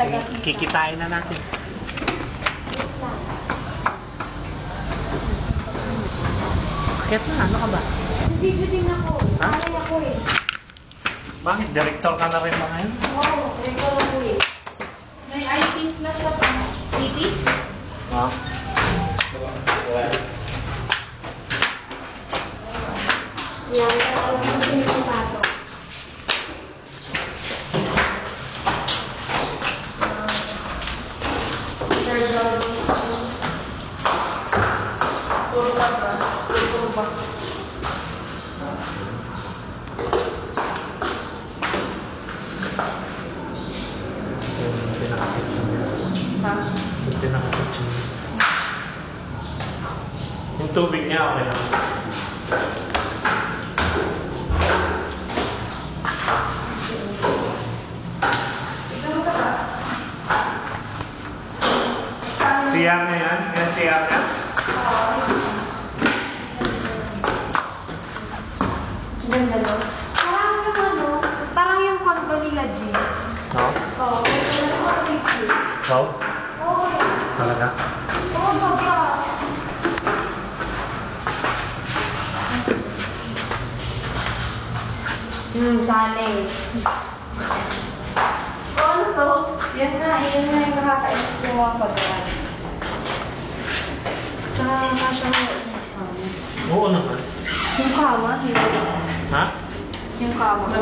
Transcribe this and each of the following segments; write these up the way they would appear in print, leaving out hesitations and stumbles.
Sige, kikitain na natin. Bakit na? Ano ka ba? Video din ako. Ha? Sanay ako eh. Bakit? Director ka na rin ba ngayon? Oo, record ako eh. May eyepiece na siya pa. Eyepiece? Ha? Yan, alam mo sino yung pasok. Yung tubig niya, okay lang. CR na yan? Yan CR na? Ganda no? Parang yung ano, parang yung condo nila, Jim. No? Oo, may ako sa picture. No? Oo, Talaga? oo, sobra. Sana eh. O ano to? Yan nga yung nakakainis ng mga pagkakas. Kasya mo. Oo naman. Yung kama, hindi. Ha? Yung kama ko.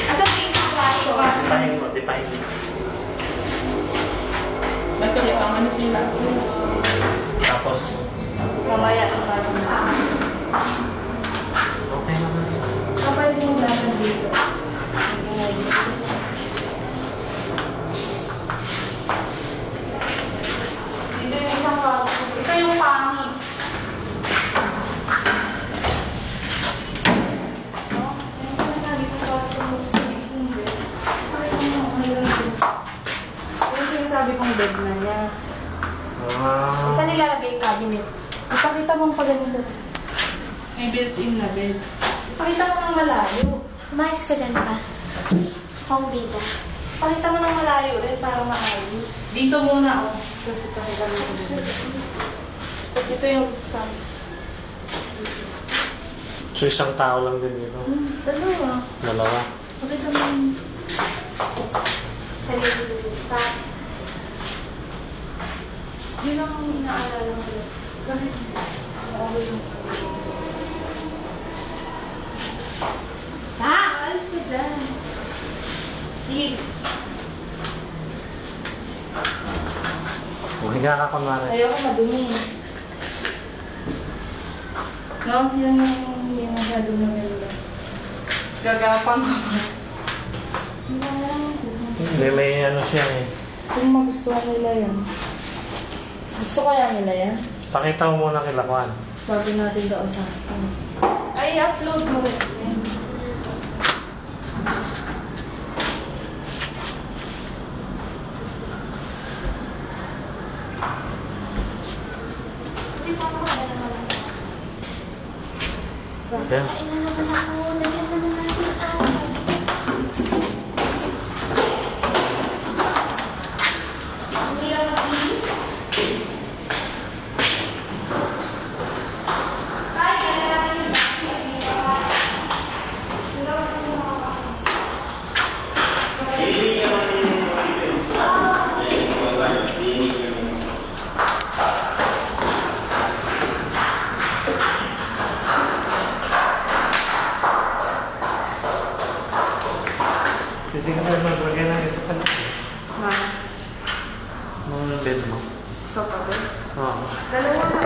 Asa yung isang klaso? Dipahin mo, dipahin mo. Nagkakasama na sila. Tapos, Mamaya sa parang okay naman. kapag yung laban dito. Dito yung isang kwarto. Ito yung pangit. No? Yung sinasabi ko kwarto mo. Hindi. Yung sinasabi kong bed na niya. Saan nilalagay yung cabinet? Ipakita mong pa ganito. May built-in na bed. Pakita mo ng malayo. Umayos ka dyan pa. Akong bida. Pakita mo ng malayo rin para maayos. Dito muna, oh. Kasi pakita mo yung Tapos ito yung rooftop. So, isang tao lang din dito. Dalawa. Dalawa. Pakita mo yung sa rooftop. Yun ang inaalala ko. Bakit? Okay yung ha? Alis ka dyan. Hig. Humiga ka kunwari. Ayoko madumi. No? Yan yung hindi masyadong maganda. Gagapang ka ba? Hindi, may ano siya eh. Kung magustuhan nila yan. Gusto kaya nila yan? Pakita mo muna kay Lakuan. Bago natin daw sa ay, upload mo rin. Okay. Kailan naman ako. Lagyan naman natin ako. Hindi lang mag-inis. Ay, kailangan yung Pwede ka na maglagay ng isa ka lang. ha? Mga bed mo. So, pabay. Oo. Dalawa na.